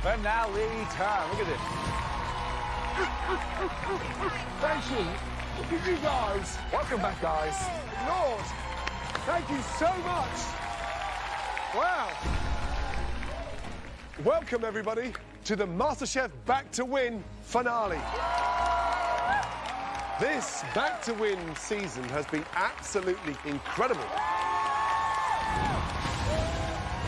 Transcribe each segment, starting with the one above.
Finale time. Look at this. Thank you. Look at you guys. Welcome back, guys. Lord, thank you so much. Wow. Welcome, everybody, to the MasterChef Back to Win finale. This Back to Win season has been absolutely incredible.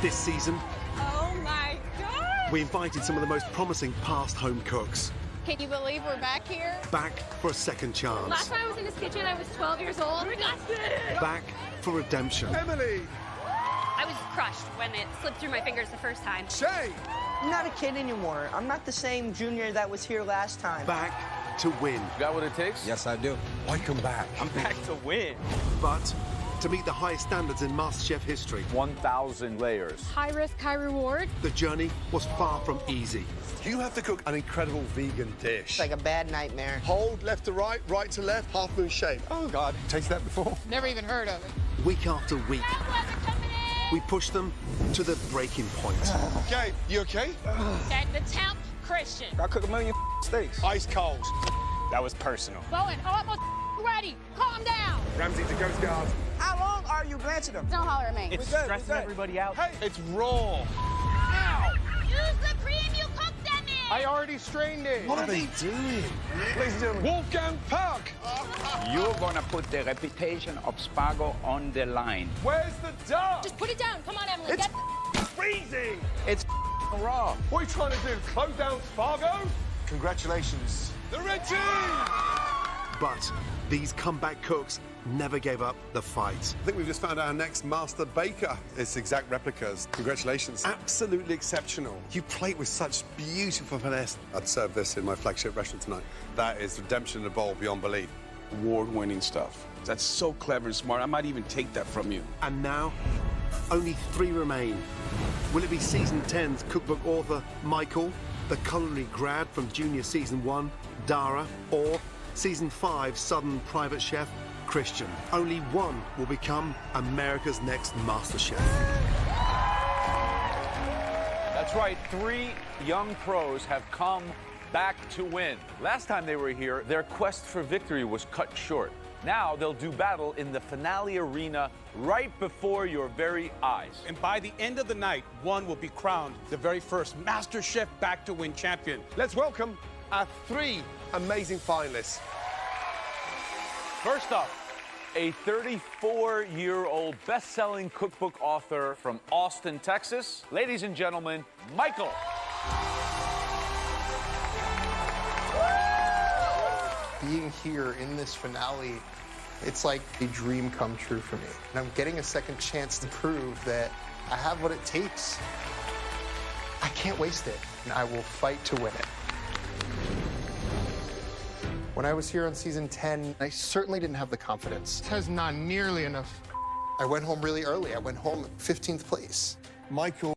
This season, Oh my God! we invited some of the most promising past home cooks Can you believe we're back here? back for a second chance, Last time I was in this kitchen, I was 12 years old. We got it! back for redemption, Emily, I was crushed when it slipped through my fingers the first time. Shay, I'm not a kid anymore. I'm not the same junior that was here last time. back to win. Got what it takes? Yes, I do. welcome back. I'm back to win. But to meet the highest standards in MasterChef history, 1,000 layers. High risk, high reward. the journey was far from easy. You have to cook an incredible vegan dish. It's like a bad nightmare. Hold left to right, right to left, half moon shape. Oh, God. Tasted that before? Never even heard of it. Week after week, we pushed them to the breaking point. Okay, you okay? And the temp, Christian. I cook a million steaks. Ice cold. That was personal. Bowen, I'm almost ready. Calm down. Ramsey to Coast Guard. How long are you glancing them? Don't holler at me. It's stressing everybody out. Hey, it's raw. Use the cream you cooked them in. I already strained it. What are they doing? Ladies and gentlemen, Wolfgang Park. You're gonna put the reputation of Spago on the line. Where's the duck? Just put it down. Come on, Emily. It's Get freezing. It's raw. What are you trying to do? Close down Spargo? Congratulations. The red team. But these comeback cooks never gave up the fight. I think we've just found our next master baker. It's exact replicas. Congratulations. Absolutely exceptional. You plate with such beautiful finesse. I'd serve this in my flagship restaurant tonight. That is redemption in a bowl beyond belief. Award-winning stuff. That's so clever and smart. I might even take that from you. And now, only 3 remain. Will it be Season 10's cookbook author, Michael, the culinary grad from Junior Season 1, Dara, or Season 5 Southern private chef, Christian? Only one will become America's next MasterChef. That's right, 3 young pros have come back to win. Last time they were here, their quest for victory was cut short. Now they'll do battle in the finale arena right before your very eyes. And by the end of the night, one will be crowned the very first MasterChef Back to Win champion. Let's welcome our 3 amazing finalists. First up, a 34-year-old best-selling cookbook author from Austin, Texas. Ladies and gentlemen, Michael. Being here in this finale, it's like a dream come true for me. And I'm getting a second chance to prove that I have what it takes. I can't waste it, and I will fight to win it. When I was here on Season 10, I certainly didn't have the confidence. That's not nearly enough. I went home really early. I went home at 15th place. Michael,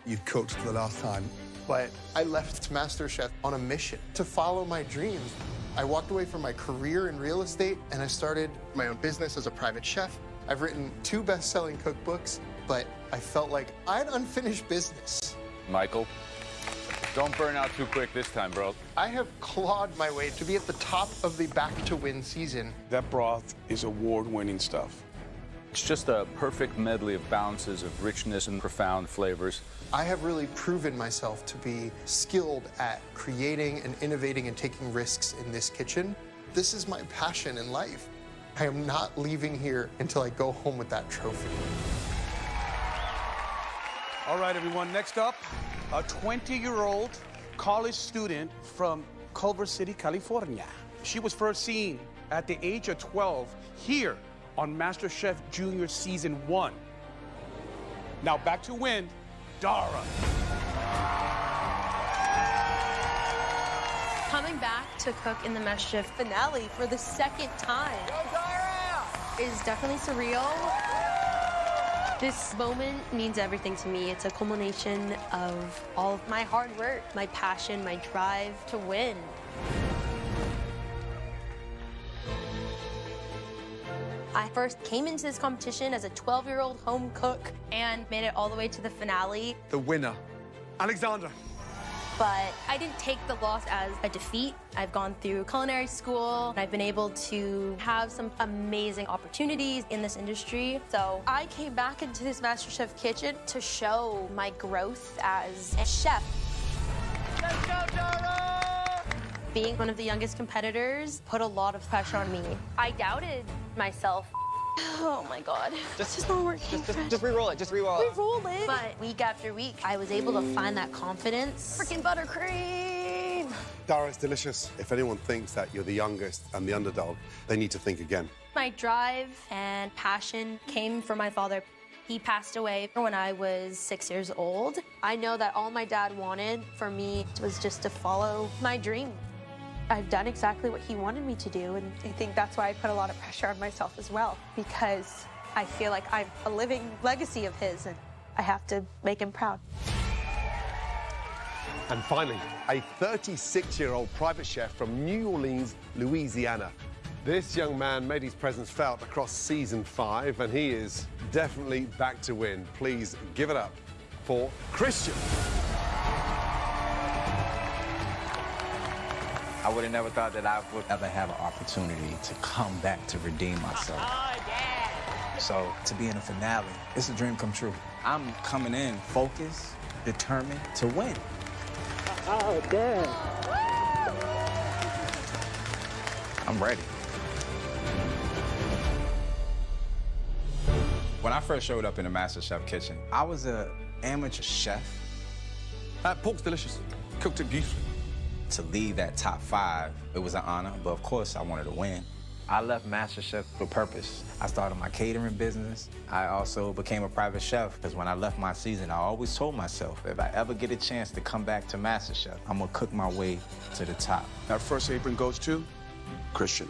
you cooked for the last time. But I left MasterChef on a mission to follow my dreams. I walked away from my career in real estate, and I started my own business as a private chef. I've written 2 best-selling cookbooks, but I felt like I had unfinished business. Michael, don't burn out too quick this time, bro. I have clawed my way to be at the top of the Back to Win season. That broth is award-winning stuff. It's just a perfect medley of balances of richness and profound flavors. I have really proven myself to be skilled at creating and innovating and taking risks in this kitchen. This is my passion in life. I am not leaving here until I go home with that trophy. All right, everyone, next up, a 20-year-old college student from Culver City, California. She was first seen at the age of 12 here on MasterChef Junior Season 1. Now back to win, Dara. Coming back to cook in the MasterChef finale for the second time is definitely surreal. This moment means everything to me. It's a culmination of all of my hard work, my passion, my drive to win. I first came into this competition as a 12-year-old home cook and made it all the way to the finale. The winner, Alexandra. But I didn't take the loss as a defeat. I've gone through culinary school. I've been able to have some amazing opportunities in this industry. So I came back into this MasterChef kitchen to show my growth as a chef. Let's go, Dara! Being one of the youngest competitors put a lot of pressure on me. I doubted myself. Oh my God, this is not working. Just re-roll it, just re-roll it. Re-roll it. But week after week, I was able to find that confidence. Freaking buttercream. Dara, it's delicious. If anyone thinks that you're the youngest and the underdog, they need to think again. My drive and passion came from my father. He passed away when I was 6 years old. I know that all my dad wanted for me was just to follow my dream. I've done exactly what he wanted me to do, and I think that's why I put a lot of pressure on myself as well, because I feel like I'm a living legacy of his, and I have to make him proud. And finally, a 36-year-old private chef from New Orleans, Louisiana. This young man made his presence felt across season 5, and he is definitely back to win. Please give it up for Christian. I would have never thought that I would ever have an opportunity to come back to redeem myself. So to be in a finale, it's a dream come true. I'm coming in focused, determined to win. Oh, damn. I'm ready. When I first showed up in the MasterChef kitchen, I was an amateur chef. Pork's delicious. Cooked it beautifully. To lead that top 5, it was an honor, but of course I wanted to win. I left MasterChef with purpose. I started my catering business. I also became a private chef, because when I left my season, I always told myself, if I ever get a chance to come back to MasterChef, I'm gonna cook my way to the top. That first apron goes to Christian.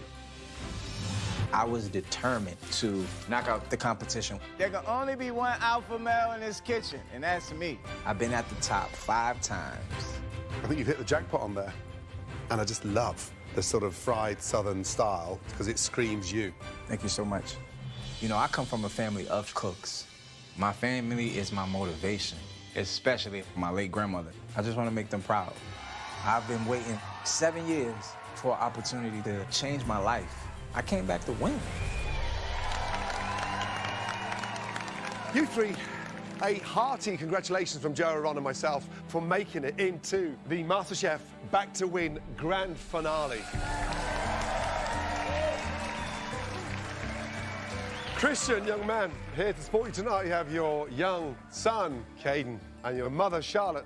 I was determined to knock out the competition. There can only be one alpha male in this kitchen, and that's me. I've been at the top 5 times. I think you've hit the jackpot on there. And I just love the sort of fried Southern style, because it screams you. Thank you so much. You know, I come from a family of cooks. My family is my motivation, especially my late grandmother. I just want to make them proud. I've been waiting 7 years for an opportunity to change my life. I came back to win. You three, a hearty congratulations from Joe, Ron, and myself for making it into the MasterChef Back to Win Grand Finale. Christian, young man, here to support you tonight. You have your young son, Caden, and your mother, Charlotte.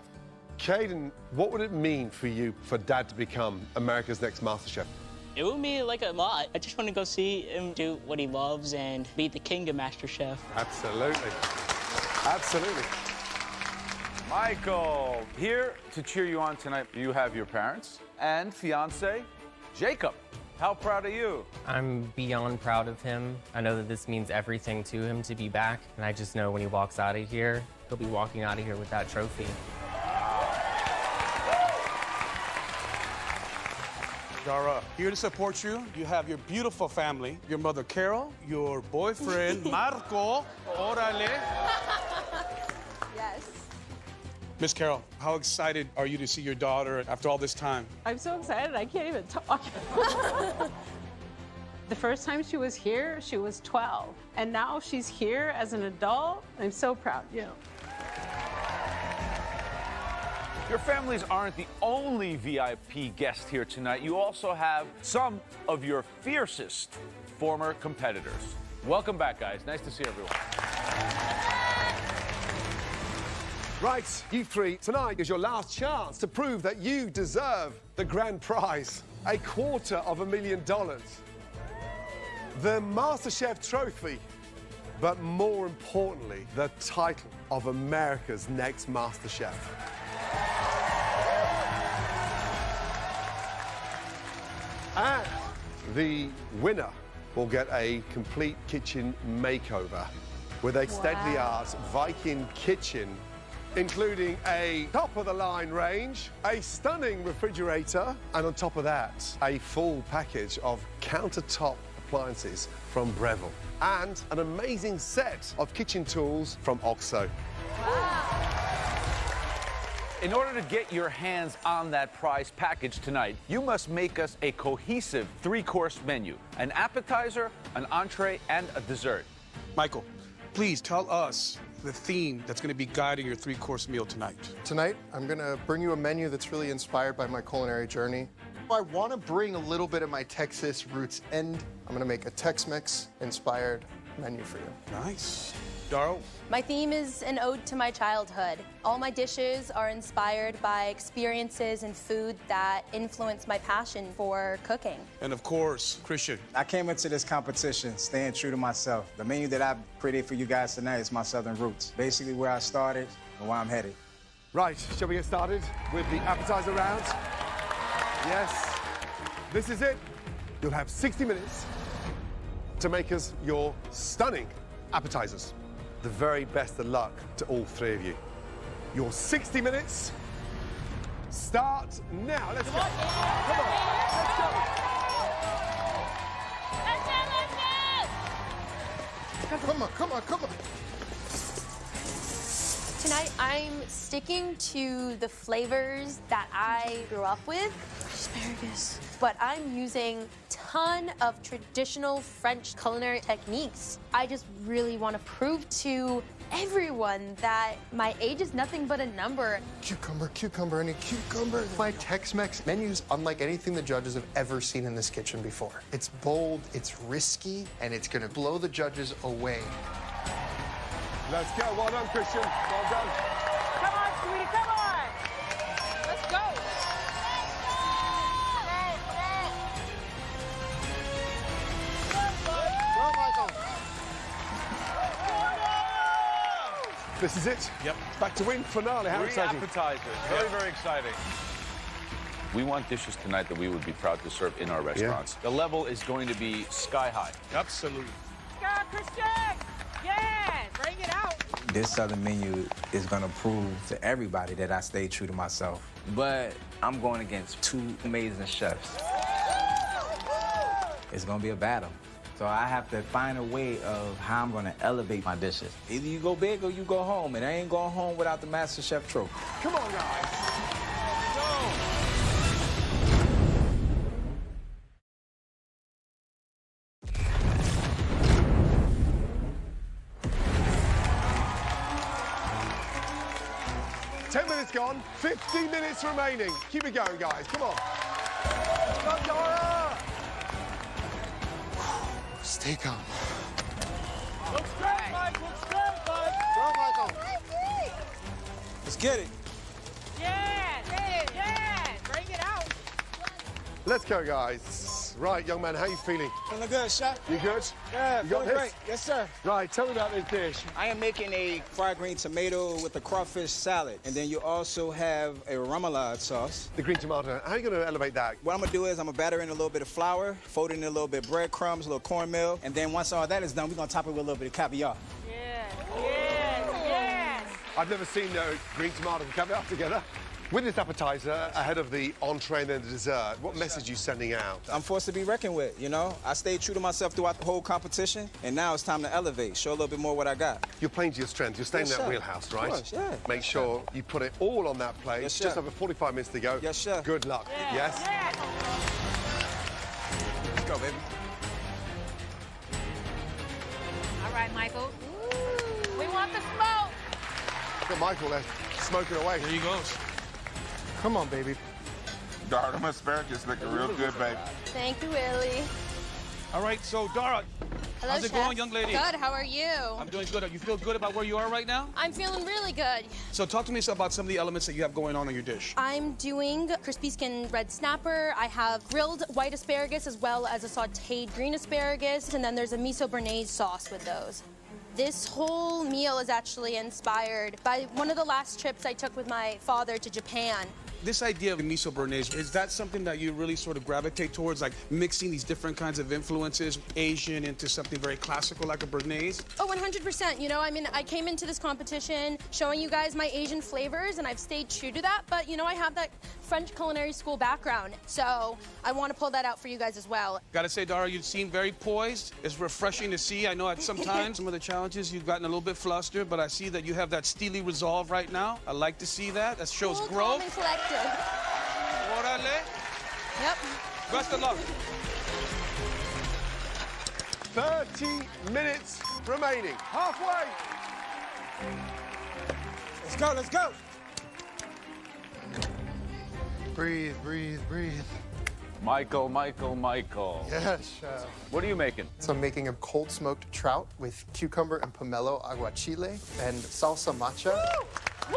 Caden, what would it mean for you for Dad to become America's next MasterChef? It would mean like a lot. I just want to go see him do what he loves and be the king of MasterChef. Absolutely. Absolutely. Michael, here to cheer you on tonight, you have your parents and fiance, Jacob. How proud are you? I'm beyond proud of him. I know that this means everything to him to be back, and I just know when he walks out of here, he'll be walking out of here with that trophy. Dara, here to support you, you have your beautiful family, your mother, Carol, your boyfriend, Marco. Orale. Yes. Miss Carol, how excited are you to see your daughter after all this time? I'm so excited, I can't even talk. The first time she was here, she was 12. And now she's here as an adult. I'm so proud, you know. Your families aren't the only VIP guest here tonight. You also have some of your fiercest former competitors. Welcome back, guys. Nice to see everyone. Right, you three, tonight is your last chance to prove that you deserve the grand prize, $250,000. The MasterChef trophy, but more importantly, the title of America's next MasterChef. And the winner will get a complete kitchen makeover with a state-of-the-art Viking kitchen, including a top-of-the-line range, a stunning refrigerator, and on top of that, a full package of countertop appliances from Breville. And an amazing set of kitchen tools from OXO. In order to get your hands on that prize package tonight, you must make us a cohesive three-course menu. An appetizer, an entree, and a dessert. Michael, please tell us the theme that's going to be guiding your three-course meal tonight. Tonight, I'm going to bring you a menu that's really inspired by my culinary journey. I want to bring a little bit of my Texas roots, and I'm going to make a Tex-Mex inspired menu for you. Nice. Darl? My theme is an ode to my childhood. All my dishes are inspired by experiences and food that influence my passion for cooking. And of course, Christian. I came into this competition staying true to myself. The menu that I've created for you guys tonight is my Southern roots. Basically where I started and where I'm headed. Right, shall we get started with the appetizer round? Yes. This is it. You'll have 60 minutes to make us your stunning appetizers. The very best of luck to all three of you. Your 60 minutes start now. Let's go. Come on, let's go. Come on, come on, come on. Tonight, I'm sticking to the flavors that I grew up with. Asparagus. But I'm using a ton of traditional French culinary techniques. I just really want to prove to everyone that my age is nothing but a number. Cucumber, cucumber, and a cucumber. My Tex-Mex menu's unlike anything the judges have ever seen in this kitchen before. It's bold, it's risky, and it's gonna blow the judges away. Let's go. Well done, Christian. Well done. Come on, sweetie, come on. Let's go. Well, Michael. This is it. Yep. Back to win finale. How Three exciting. appetizers. Very, very exciting. We want dishes tonight that we would be proud to serve in our restaurants. The level is going to be sky high. Absolutely. Go, Christian. Yeah, bring it out. This Southern menu is gonna prove to everybody that I stay true to myself. But I'm going against two amazing chefs. It's gonna be a battle. So I have to find a way of how I'm gonna elevate my dishes. Either you go big or you go home, and I ain't going home without the Masterchef trophy. Come on, guys. Go. 10 minutes gone, 15 minutes remaining. Keep it going, guys. Come on. Come on, Dora. Stay calm. Look straight, Mike. Look straight, Mike. Go, Michael. Let's get it. Yeah, yeah. Bring it out. Let's go, guys. Right, young man, how you feeling? Feeling good, chef. You good? Yeah, You got feeling this? great. Yes, sir. Right, tell me about this dish. I am making a fried green tomato with a crawfish salad. And then you also have a remoulade sauce. The green tomato. How are you going to elevate that? What I'm gonna do is I'm gonna batter in a little bit of flour, fold in a little bit of breadcrumbs, a little cornmeal, and then once all that is done, we're gonna top it with a little bit of caviar. Yes. I've never seen green tomato and caviar together. With this appetizer, ahead of the entree and then the dessert, what message are you sending out? I'm forced to be reckoned with, you know? I stayed true to myself throughout the whole competition, and now it's time to elevate, show a little bit more what I got. You're playing to your strength. You're staying Yes, in that sir. wheelhouse, right? Of course, yeah. Make sure you put it all on that plate. Yes, Just sir. over 45 minutes to go. Yes, sir. Good luck. Yes? Let's go, baby. All right, Michael. We want the smoke. Got Michael there, smoking away. There he goes. Come on, baby. Dara, them asparagus looking real good, baby. Thank you, Willie. All right, so Dara, Hello, how's it Chef. going, young lady? Good, how are you? I'm doing good. You feel good about where you are right now? I'm feeling really good. So talk to me about some of the elements that you have going on your dish. I'm doing crispy skin red snapper. I have grilled white asparagus as well as a sauteed green asparagus, and then there's a miso béarnaise sauce with those. This whole meal is actually inspired by one of the last trips I took with my father to Japan. This idea of miso béarnaise, is that something that you really sort of gravitate towards, like mixing these different kinds of influences, Asian into something very classical like a béarnaise? Oh, 100%. You know, I mean, I came into this competition showing you guys my Asian flavors, and I've stayed true to that. But, you know, I have that French culinary school background, so I want to pull that out for you guys as well. Gotta say, Dara, you seem very poised. It's refreshing to see. I know at some times, some of the challenges, you've gotten a little bit flustered, but I see that you have that steely resolve right now. I like to see that. That shows Cool, growth. calm and collected. Orale. Yep. Best of luck. 30 minutes remaining. Halfway. Let's go, let's go. Breathe, breathe, breathe. Michael, Michael, Michael. Yes, chef. What are you making? So I'm making a cold smoked trout with cucumber and pomelo aguachile and salsa matcha. Woo!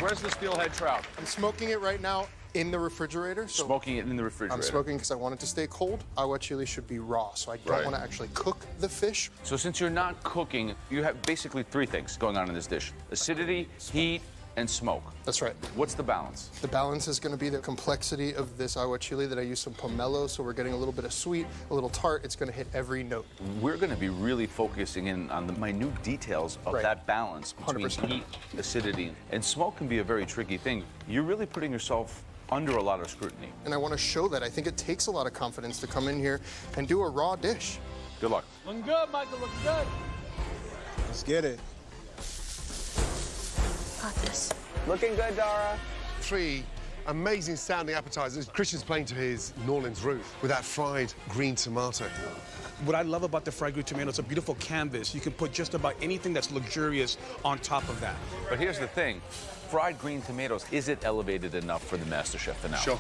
Where's the steelhead trout? I'm smoking it right now in the refrigerator. So Smoking it in the refrigerator. I'm smoking because I want it to stay cold. Aguachile should be raw, so I don't want to actually cook the fish. So since you're not cooking, you have basically three things going on in this dish. Acidity, heat, and smoke. That's right. What's the balance? The balance is going to be the complexity of this aguachile that I use some pomelo, so we're getting a little bit of sweet, a little tart. It's going to hit every note. We're going to be really focusing in on the minute details of that balance between 100%. heat, acidity, and smoke can be a very tricky thing. You're really putting yourself under a lot of scrutiny. And I want to show that. I think it takes a lot of confidence to come in here and do a raw dish. Good luck. Looking good, Michael, looking good. Let's get it. Got this. Looking good, Dara. 3 amazing sounding appetizers. Christian's playing to his New Orleans root with that fried green tomato. What I love about the fried green tomato, it's a beautiful canvas. You can put just about anything that's luxurious on top of that. But here's the thing. Fried green tomatoes, is it elevated enough for the MasterChef finale? Sure.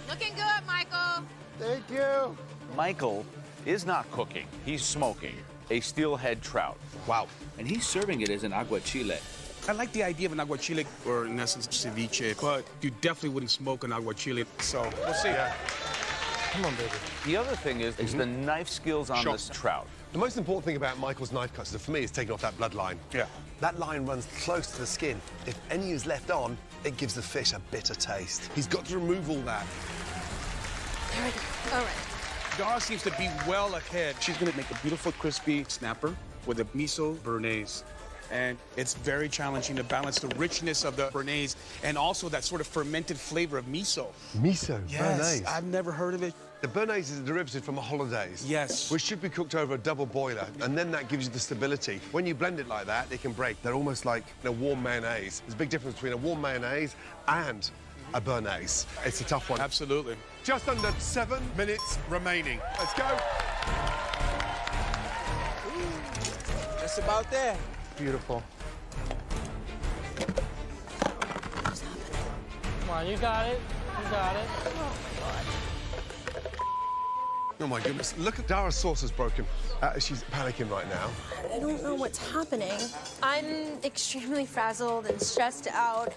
Looking good, Michael. Thank you. Michael is not cooking. He's smoking a steelhead trout. Wow. And he's serving it as an aguachile. I like the idea of an aguachile, or in essence, ceviche, but you definitely wouldn't smoke an aguachile, so we'll see. Yeah. Come on, baby. The other thing is the knife skills on this trout. The most important thing about Michael's knife cuts, for me, is taking off that bloodline. Yeah. That line runs close to the skin. If any is left on, it gives the fish a bitter taste. He's got to remove all that. There we go. All right. Dara seems to be well ahead. She's gonna make a beautiful crispy snapper with a miso béarnaise. And it's very challenging to balance the richness of the béarnaise and also that sort of fermented flavor of miso. Miso, Yes, I've never heard of it. The béarnaise is a derivative from a hollandaise. Yes. Which should be cooked over a double boiler, and then that gives you the stability. When you blend it like that, it can break. They're almost like a warm mayonnaise. There's a big difference between a warm mayonnaise and a béarnaise. It's a tough one. Absolutely. Just under 7 minutes remaining. Let's go. Just about there. Beautiful. Come on, you got it. You got it. Oh my goodness, look at Dara's sauce is broken. She's panicking right now. I don't know what's happening. I'm extremely frazzled and stressed out.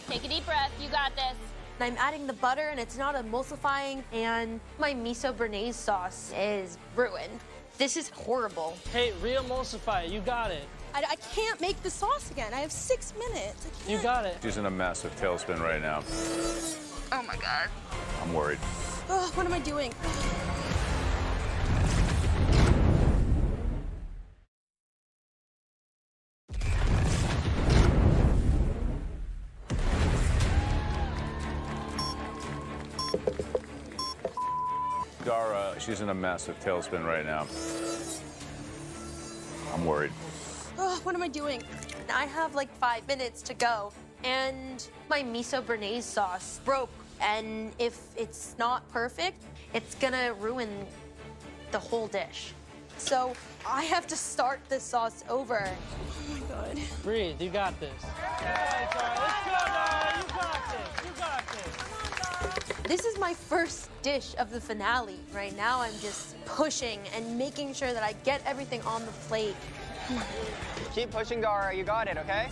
Take a deep breath. You got this. I'm adding the butter and it's not emulsifying, and my miso béarnaise sauce is ruined. This is horrible. Hey, re-emulsify it. You got it. I can't make the sauce again. I have 6 minutes. You got it. She's in a massive tailspin right now. Oh my God. I'm worried. Oh, what am I doing? Dara, she's in a massive tailspin right now. I'm worried. Oh, what am I doing? I have like 5 minutes to go, and my miso béarnaise sauce broke. And if it's not perfect, it's gonna ruin the whole dish. So I have to start this sauce over. Oh my God. Breathe. You got this. Yeah, let's go, Dara. You got this. You got this. This is my first dish of the finale. Right now, I'm just pushing and making sure that I get everything on the plate. Keep pushing, Dara. You got it, okay?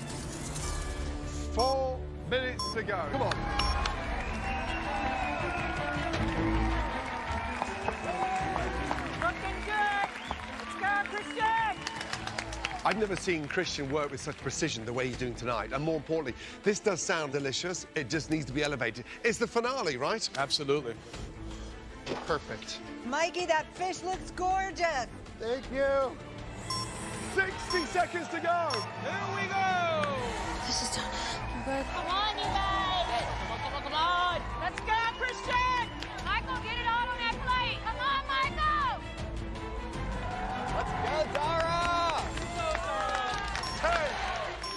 4 minutes to go. Come on. Looking good. Let's go, Christian. I've never seen Christian work with such precision the way he's doing tonight. And more importantly, this does sound delicious. It just needs to be elevated. It's the finale, right? Absolutely. Perfect. Mikey, that fish looks gorgeous. Thank you. 60 seconds to go. Here we go. This is done. I'm good. Come on, you guys. Come on. Let's go, Christian. Michael, get it all on that plate. Come on, Michael. Let's go, Dara! 10,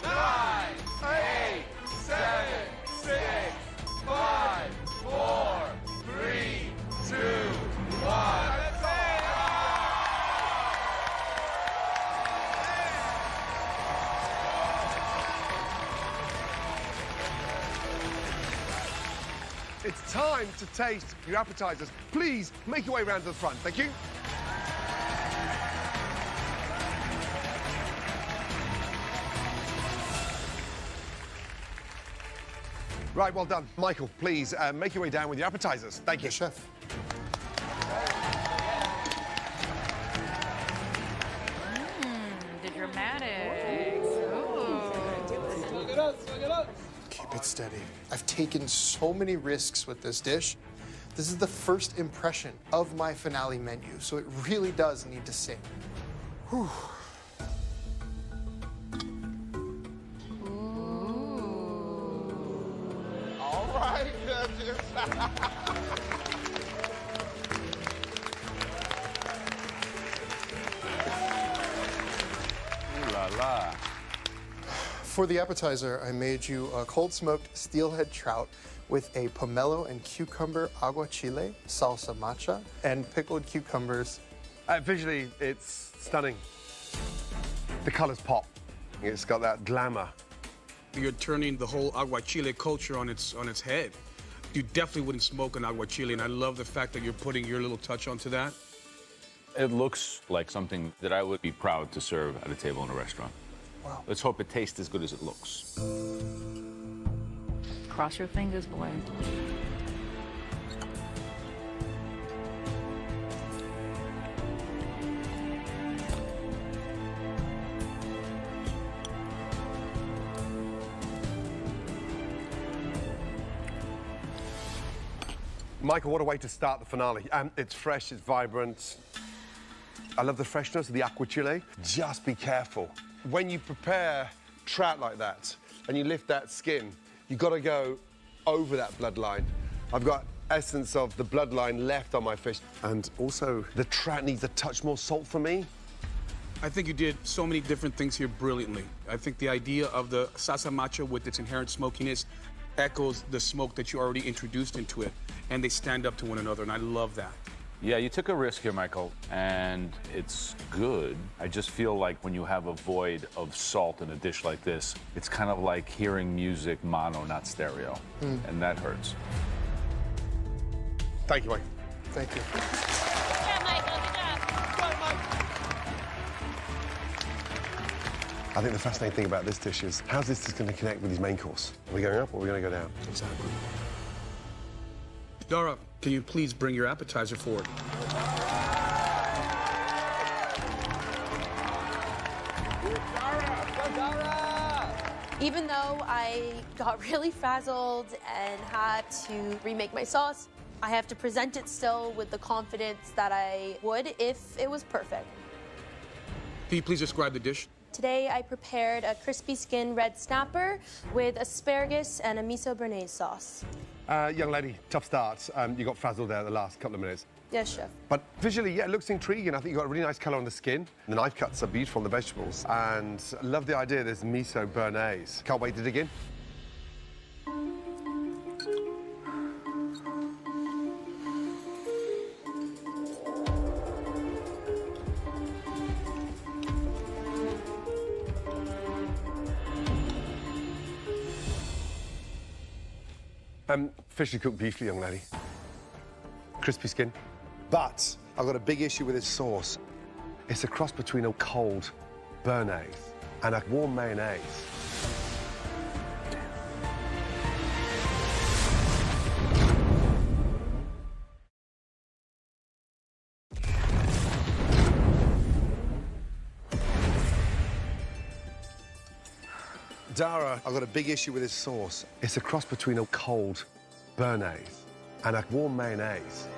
9, 8, 7, 6, 5, 4, 3, 2, 1. It's time to taste your appetizers. Please make your way around to the front. Thank you. Right, well done. Michael, please make your way down with your appetizers. Thank you. Chef. The dramatics. Keep it steady. I've taken so many risks with this dish. This is the first impression of my finale menu, so it really does need to sing. Whew. All right, judges. Ooh la la. For the appetizer, I made you a cold-smoked steelhead trout with a pomelo and cucumber aguachile, salsa matcha, and pickled cucumbers. Visually, it's stunning. The colors pop. It's got that glamour. You're turning the whole aguachile culture on its head. You definitely wouldn't smoke an aguachile, and I love the fact that you're putting your little touch onto that. It looks like something that I would be proud to serve at a table in a restaurant. Wow. Let's hope it tastes as good as it looks. Cross your fingers, boy. Michael, what a way to start the finale. It's fresh, it's vibrant. I love the freshness of the aguachile. Just be careful. When you prepare trout like that and you lift that skin, you've got to go over that bloodline. I've got essence of the bloodline left on my fish. And also, the trout needs a touch more salt for me. I think you did so many different things here brilliantly. I think the idea of the salsa matcha with its inherent smokiness echoes the smoke that you already introduced into it, and they stand up to one another, and I love that. Yeah, you took a risk here, Michael, and it's good. I just feel like when you have a void of salt in a dish like this, it's kind of like hearing music mono, not stereo, and that hurts. Thank you, Mike. Thank you. Yeah, Michael, good job. I think the fascinating thing about this dish is how's this just going to connect with his main course? Are we going up or are we going to go down? Exactly. Dara, can you please bring your appetizer forward? Even though I got really frazzled and had to remake my sauce, I have to present it still with the confidence that I would if it was perfect. Can you please describe the dish? Today I prepared a crispy skin red snapper with asparagus and a miso béarnaise sauce. Young lady, tough start. You got frazzled there the last couple of minutes. Yes, chef. But visually, yeah, it looks intriguing. I think you've got a really nice colour on the skin. The knife cuts are beautiful on the vegetables. And I love the idea there's miso béarnaise. Can't wait to dig in. Fish is cooked beautifully, young lady. Crispy skin. But I've got a big issue with this sauce. It's a cross between a cold béarnaise and a warm mayonnaise. Dara, I've got a big issue with this sauce. It's a cross between a cold béarnaise and a warm mayonnaise.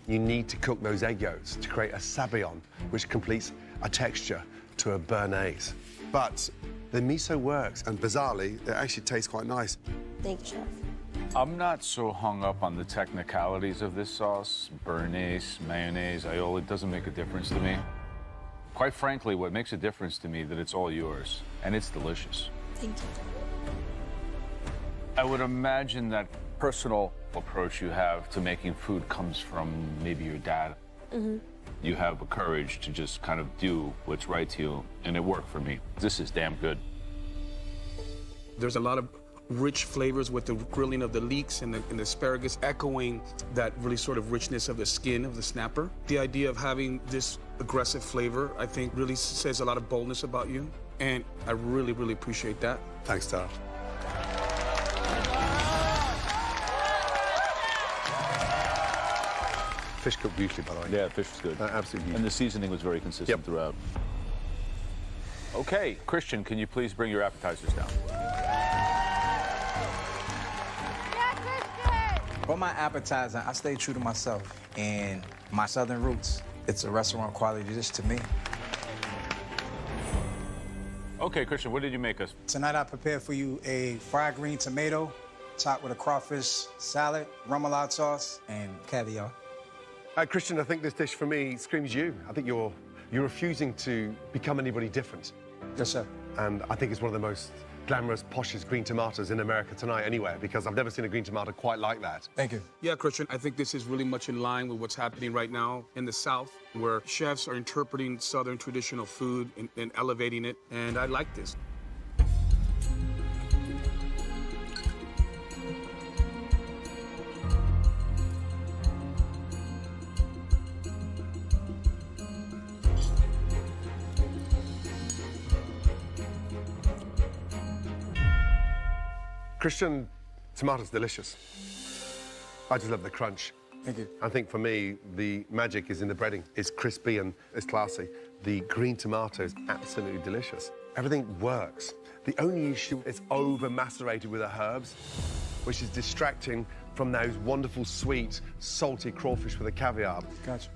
You need to cook those egg yolks to create a sabayon, which completes a texture to a béarnaise. But the miso works, and bizarrely, it actually tastes quite nice. Thank you, Chef. I'm not so hung up on the technicalities of this sauce. Béarnaise, mayonnaise, aioli, it doesn't make a difference to me. Quite frankly, what makes a difference to me is that it's all yours, and it's delicious. Thank you. I would imagine that personal approach you have to making food comes from maybe your dad. Mm-hmm. You have the courage to just kind of do what's right to you, and it worked for me. This is damn good. There's a lot of rich flavors with the grilling of the leeks and the asparagus echoing that really sort of richness of the skin of the snapper. The idea of having this aggressive flavor, I think, really says a lot of boldness about you, and I really, really appreciate that. Thanks, Dara. Fish cooked beautifully, by the way. Yeah, fish was good. Absolutely. And the seasoning was very consistent throughout. Okay, Christian, can you please bring your appetizers down? For my appetizer, I stay true to myself and my southern roots. It's a restaurant quality dish to me. Okay, Christian, what did you make us? Tonight I prepared for you a fried green tomato topped with a crawfish salad, remoulade sauce, and caviar. Christian, I think this dish for me screams you. I think you're refusing to become anybody different. Yes, sir. And I think it's one of the most glamorous, poshest green tomatoes in America tonight anywhere, because I've never seen a green tomato quite like that. Thank you. Yeah, Christian, I think this is really much in line with what's happening right now in the South, where chefs are interpreting Southern traditional food and elevating it, and I like this. Christian, tomato's delicious. I just love the crunch. Thank you. I think for me, the magic is in the breading. It's crispy and it's classy. The green tomato is absolutely delicious. Everything works. The only issue is over-macerated with the herbs, which is distracting from those wonderful, sweet, salty crawfish with the caviar. Gotcha.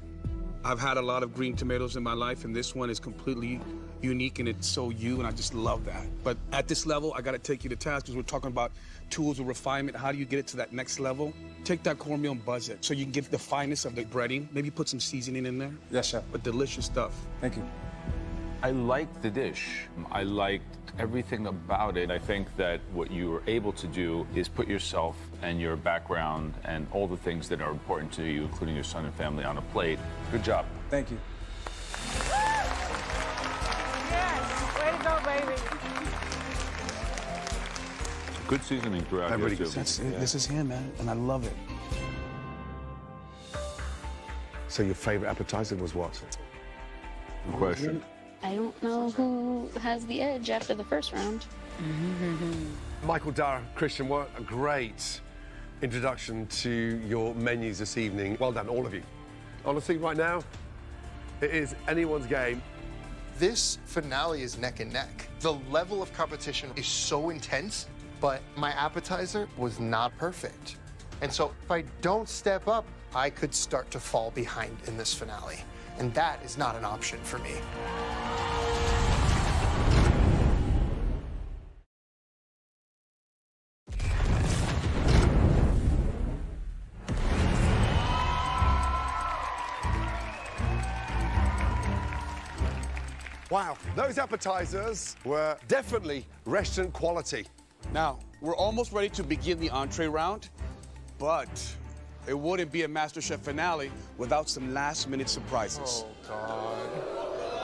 I've had a lot of green tomatoes in my life, and this one is completely unique, and it's so you, and I just love that. But at this level, I got to take you to task, because we're talking about tools of refinement. How do you get it to that next level? Take that cornmeal and buzz it, so you can get the fineness of the breading. Maybe put some seasoning in there. Yes, chef. But delicious stuff. Thank you. I liked the dish. I liked everything about it. I think that what you were able to do is put yourself and your background and all the things that are important to you, including your son and family, on a plate. Good job. Thank you. Yes, way to go, baby. Good seasoning throughout here, too. This is him, man, and I love it. So your favorite appetizer was what? Good question. I don't know who has the edge after the first round. Michael, Dara, Christian, what a great introduction to your menus this evening. Well done, all of you. Honestly, right now, it is anyone's game. This finale is neck and neck. The level of competition is so intense, but my appetizer was not perfect. And so if I don't step up, I could start to fall behind in this finale. And that is not an option for me. Wow, those appetizers were definitely restaurant quality. Now, we're almost ready to begin the entree round, but it wouldn't be a MasterChef finale without some last-minute surprises. Oh,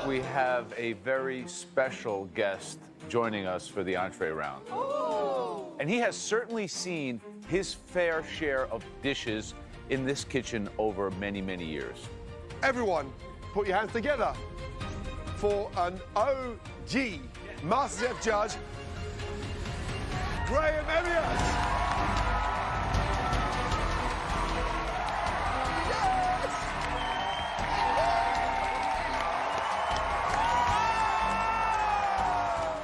God. We have a very special guest joining us for the entree round. Oh. And he has certainly seen his fair share of dishes in this kitchen over many, many years. Everyone, put your hands together for an OG MasterChef judge, Graham Elliott.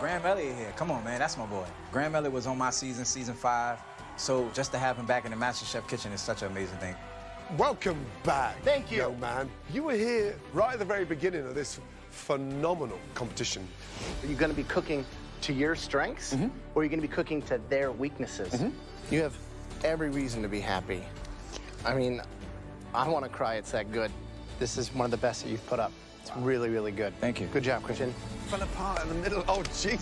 Graham Elliott here. Come on, man. That's my boy. Graham Elliott was on my season 5. So just to have him back in the MasterChef kitchen is such an amazing thing. Welcome back. Thank you. Young man. You were here right at the very beginning of this phenomenal competition. Are you going to be cooking to your strengths, or are you going to be cooking to their weaknesses? You have every reason to be happy. I mean, I want to cry. It's that good. This is one of the best that you've put up. It's really, really good. Thank you. Good job, Christian. Fell apart in the middle. Oh, gee.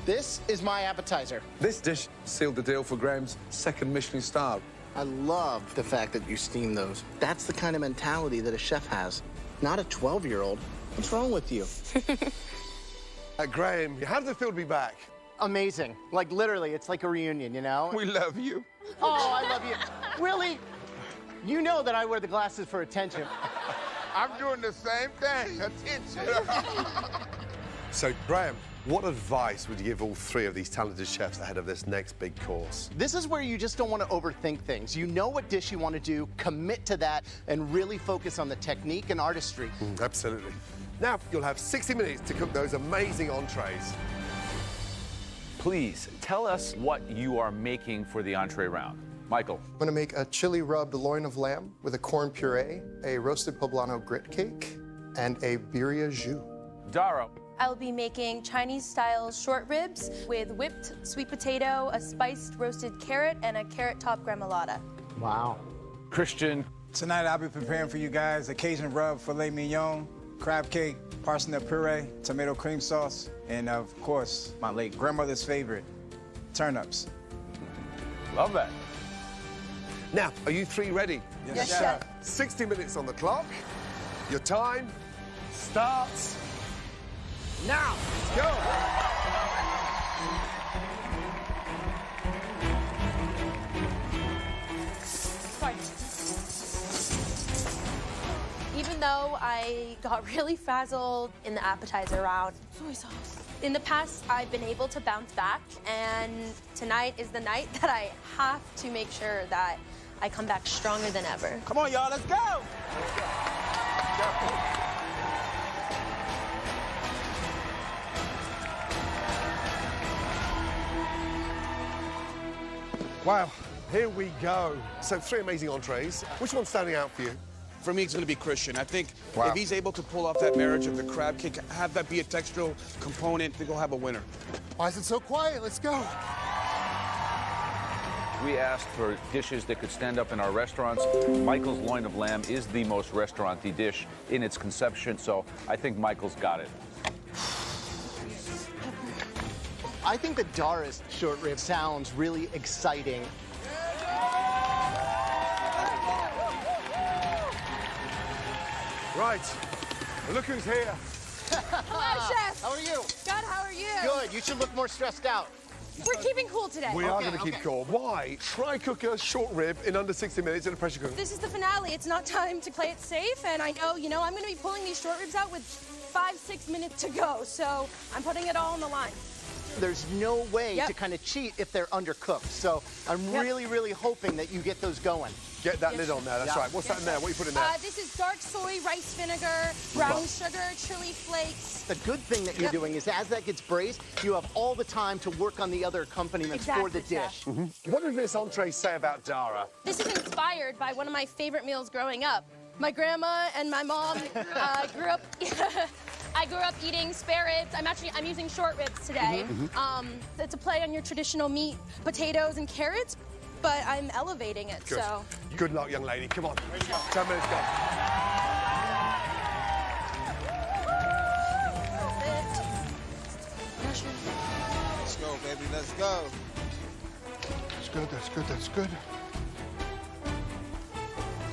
This is my appetizer. This dish sealed the deal for Graham's second Michelin star. I love the fact that you steam those. That's the kind of mentality that a chef has, not a 12-year-old. What's wrong with you? Graham, how does it feel to be back? Amazing. Like, literally, it's like a reunion, you know? We love you. Oh, I love you. Really? You know that I wear the glasses for attention. I'm doing the same thing. Attention. So, Graham, what advice would you give all three of these talented chefs ahead of this next big course? This is where you just don't want to overthink things. You know what dish you want to do, commit to that, and really focus on the technique and artistry. Absolutely. Now, you'll have 60 minutes to cook those amazing entrees. Please, tell us what you are making for the entree round. Michael. I'm going to make a chili rubbed loin of lamb with a corn puree, a roasted poblano grit cake, and a birria jus. Dara. I'll be making Chinese-style short ribs with whipped sweet potato, a spiced roasted carrot, and a carrot top gremolata. Wow. Christian. Tonight I'll be preparing for you guys a Cajun rub filet mignon, crab cake, parsnip puree, tomato cream sauce, and of course, my late grandmother's favorite, turnips. Love that. Now, are you three ready? Yes, chef. 60 minutes on the clock. Your time starts now. Let's go. Even though I got really frazzled in the appetizer round, soy sauce. In the past, I've been able to bounce back, and tonight is the night that I have to make sure that I come back stronger than ever. Come on, y'all, let's go! Wow, here we go. So 3 amazing entrees. Which one's standing out for you? For me, it's going to be Christian. I think Wow. if he's able to pull off that marriage of the crab cake, have that be a textural component, I think we'll have a winner. Why is it so quiet? Let's go. We asked for dishes that could stand up in our restaurants. Michael's loin of lamb is the most restaurant-y dish in its conception, so I think Michael's got it. I think the Dara's short rib sounds really exciting. Right, look who's here. Hello, Chef. How are you? God, how are you? Good. You should look more stressed out. We're keeping cool today. We are going to keep cool. Why? Try cook a short rib in under 60 minutes in a pressure cooker. This is the finale. It's not time to play it safe, and I know, I'm going to be pulling these short ribs out with 5-6 minutes to go, so I'm putting it all on the line. There's no way to kind of cheat if they're undercooked. So I'm really, really hoping that you get those going. Get that lid on there, that's right. What's that in there? What are you putting in there? This is dark soy, rice vinegar, brown sugar, chili flakes. The good thing that you're doing is as that gets braised, you have all the time to work on the other accompaniments for the dish. What did this entree say about Dara? This is inspired by one of my favorite meals growing up. My grandma and my mom grew up. I grew up eating spare ribs. I'm using short ribs today. It's a play on your traditional meat, potatoes and carrots, but I'm elevating it. Good. So. Good luck, young lady. Come on. 10 minutes go. Let's go, baby. Let's go. That's good, that's good, that's good.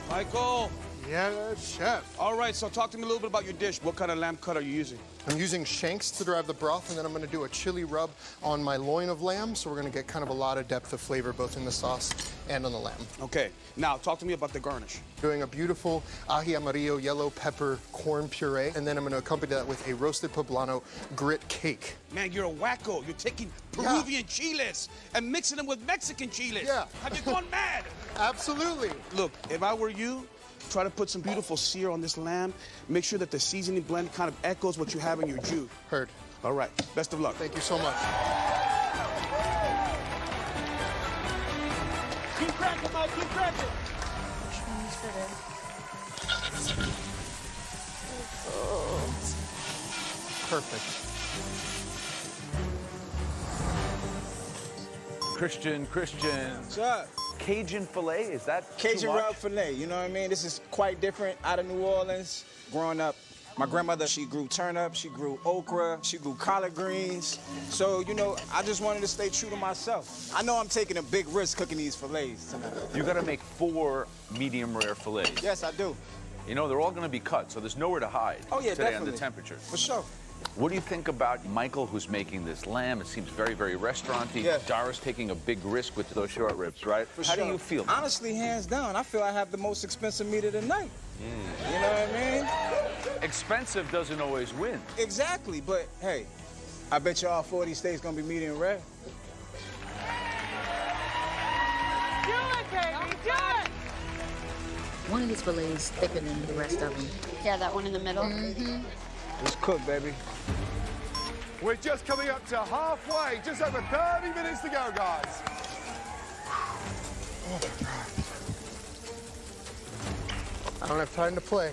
Michael. Yeah, chef. All right, so talk to me a little bit about your dish. What kind of lamb cut are you using? I'm using shanks to derive the broth, and then I'm going to do a chili rub on my loin of lamb, so we're going to get kind of a lot of depth of flavor both in the sauce and on the lamb. Okay, now talk to me about the garnish. Doing a beautiful ají amarillo yellow pepper corn puree, and then I'm going to accompany that with a roasted poblano grit cake. Man, you're a wacko. You're taking Peruvian chiles and mixing them with Mexican chiles. Yeah. Have you gone mad? Absolutely. Look, if I were you, Try to put some beautiful sear on this lamb. Make sure that the seasoning blend kind of echoes what you have in your jus. Heard. All right. Best of luck. Thank you so much. Keep cracking, Mike. Keep cracking. Perfect. Christian. What's up? Cajun filet, is that Cajun too much? rub filet, you know what I mean? This is quite different out of New Orleans. Growing up, my grandmother, she grew turnips, she grew okra, she grew collard greens. So, you know, I just wanted to stay true to myself. I know I'm taking a big risk cooking these fillets tonight. You gotta make 4 medium rare fillets. Yes, I do. You know, they're all gonna be cut, so there's nowhere to hide Oh, yeah, today definitely. on the temperature. For sure. What do you think about Michael, who's making this lamb? It seems very, very restaurant-y. Yeah. Dara's taking a big risk with those short ribs, right? For How sure. do you feel? Honestly, hands down, I feel I have the most expensive meat of the night. You know what I mean? Expensive doesn't always win. Exactly, but hey, I bet you all 40 steaks gonna be medium rare. Do it, baby, do it! One of these fillets is thicker than the rest of them. Yeah, that one in the middle. Mm-hmm. Let's cook, baby. We're just coming up to halfway. Just over 30 minutes to go, guys. Oh, my God. I don't have time to play.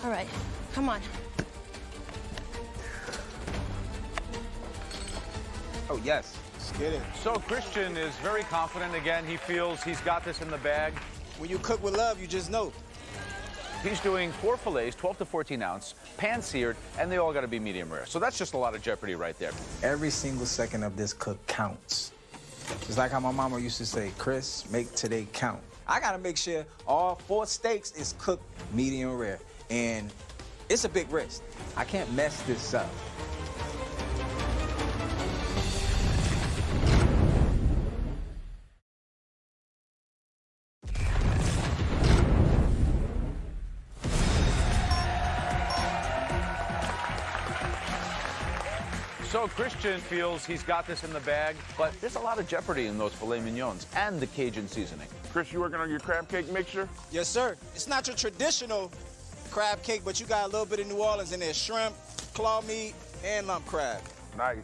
All right, come on. Oh, yes. Let's get it. So Christian is very confident again. He feels he's got this in the bag. When you cook with love, you just know. He's doing 4 fillets, 12 to 14 ounce, pan-seared, and they all got to be medium rare. So that's just a lot of jeopardy right there. Every single second of this cook counts. It's like how my mama used to say, Chris, make today count. I gotta make sure all 4 steaks is cooked medium rare. And it's a big risk. I can't mess this up. So Christian feels he's got this in the bag, but there's a lot of jeopardy in those filet mignons and the Cajun seasoning. Chris, you working on your crab cake mixture? Yes, sir. It's not your traditional crab cake, but you got a little bit of New Orleans in there. Shrimp, claw meat, and lump crab. Nice.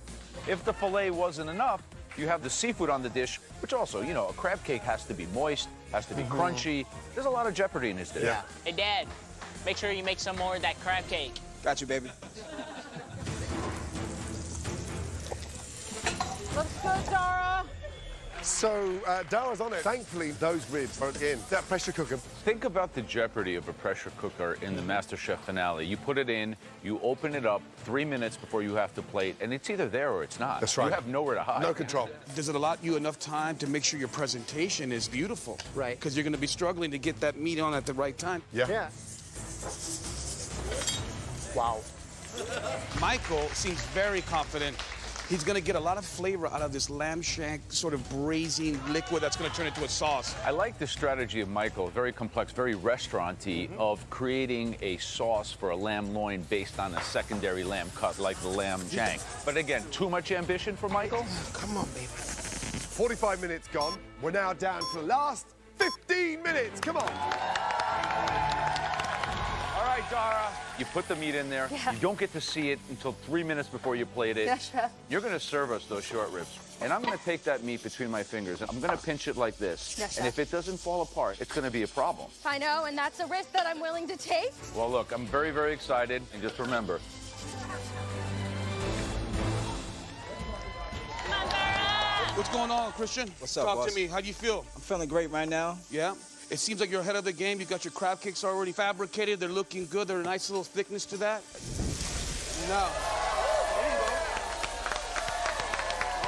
If the filet wasn't enough, you have the seafood on the dish, which also, you know, a crab cake has to be moist, has to be crunchy. There's a lot of jeopardy in this dish. Yeah. Hey, Dad, make sure you make some more of that crab cake. Got you, baby. Looks good, Dara. So, Dara's on it. Thankfully, those ribs aren't in. That pressure cooker. Think about the jeopardy of a pressure cooker in the Masterchef finale. You put it in, you open it up 3 minutes before you have to plate, and it's either there or it's not. That's right. You have nowhere to hide. No control. Does it allot you enough time to make sure your presentation is beautiful? Right. Because you're going to be struggling to get that meat on at the right time. Yeah. Wow. Michael seems very confident. He's going to get a lot of flavor out of this lamb shank sort of braising liquid that's going to turn into a sauce. I like the strategy of Michael, very complex, very restaurant-y, of creating a sauce for a lamb loin based on a secondary lamb cut, like the lamb shank. But again, too much ambition for Michael? Come on, baby. 45 minutes gone. We're now down to the last 15 minutes. Come on. All right, Dara. You put the meat in there. Yeah. You don't get to see it until 3 minutes before you plate it. Yes, Chef. You're going to serve us those short ribs. And I'm going to take that meat between my fingers, and I'm going to pinch it like this. Yes, and Chef. if it doesn't fall apart, it's going to be a problem. I know, and that's a risk that I'm willing to take. Well, look, I'm very, very excited. And just remember, What's going on, Christian? What's up, Talk boss? to me. How do you feel? I'm feeling great right now. Yeah? It seems like you're ahead of the game. You got your crab cakes already fabricated. They're looking good. They're a nice little thickness to that. Now, there you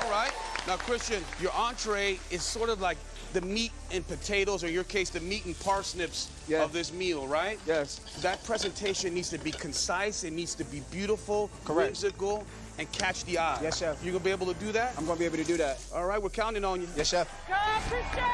go. All right. Now, Christian, your entree is sort of like the meat and potatoes, or in your case, the meat and parsnips of this meal, right? Yes. That presentation needs to be concise. It needs to be beautiful, Correct. whimsical, and catch the eye. Yes, chef. You gonna be able to do that? I'm gonna be able to do that. All right, we're counting on you. Yes, chef. Go, Christian!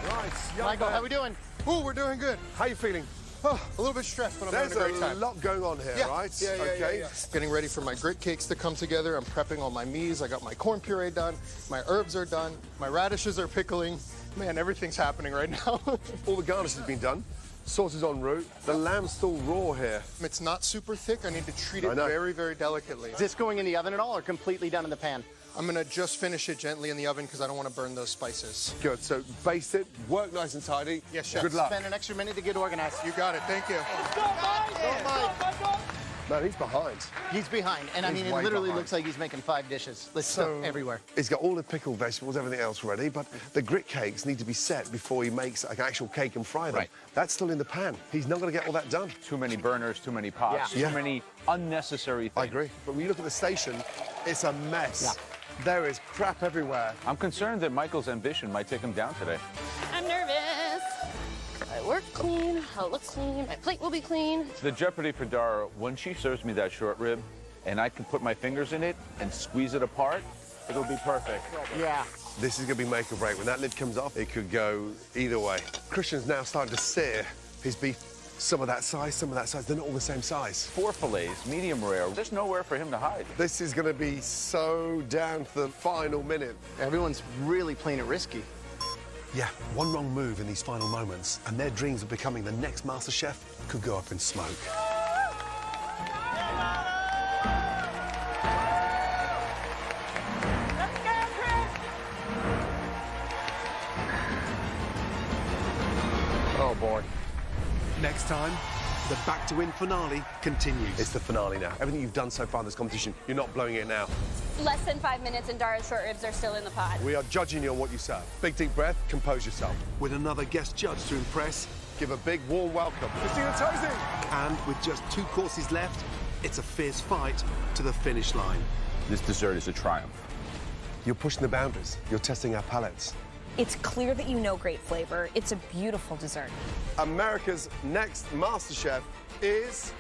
Nice. Michael, how we doing? Ooh, we're doing good. How you feeling? Oh, a little bit stressed, but I'm There's having a great time. a lot going on here, right? Yeah, okay. Getting ready for my grit cakes to come together. I'm prepping all my mies. I got my corn puree done. My herbs are done. My radishes are pickling. Man, everything's happening right now. All the garnish has been done. Sauce is en route. The lamb's still raw here. It's not super thick. I need to treat it very, very delicately. Is this going in the oven at all or completely done in the pan? I'm gonna just finish it gently in the oven because I don't want to burn those spices. Good, so baste it, work nice and tidy. Yes, chef. Good luck. Spend an extra minute to get organized. You got it, thank you. Man, he's behind. He's behind, and I He's mean, it way literally behind. looks like he's making 5 dishes. There's stuff everywhere. He's got all the pickled vegetables, everything else ready, but the grit cakes need to be set before he makes an actual cake and fry them. Right. That's still in the pan. He's not going to get all that done. Too many burners, too many pots, Yeah. too many unnecessary things. I agree. But when you look at the station, it's a mess. Yeah. There is crap everywhere. I'm concerned that Michael's ambition might take him down today. I'm nervous. I work clean, I'll look clean, my plate will be clean. The jeopardy for Dara, when she serves me that short rib, and I can put my fingers in it and squeeze it apart, it'll be perfect. Yeah. This is going to be make or break. When that lid comes off, it could go either way. Christian's now starting to sear his beef. Some of that size, some of that size. They're not all the same size. 4 fillets, medium rare. There's nowhere for him to hide. This is going to be so down to the final minute. Everyone's really playing it risky. Yeah, one wrong move in these final moments, and their dreams of becoming the next Masterchef could go up in smoke. Oh, boy. Next time, the Back to Win finale continues. It's the finale now. Everything you've done so far in this competition, you're not blowing it now. Less than 5 minutes and Dara's short ribs are still in the pot. We are judging you on what you serve. Big deep breath, compose yourself. With another guest judge to impress, give a big warm welcome. Christina Tosi! And with just 2 courses left, it's a fierce fight to the finish line. This dessert is a triumph. You're pushing the boundaries. You're testing our palates. It's clear that you know great flavor. It's a beautiful dessert. America's next MasterChef is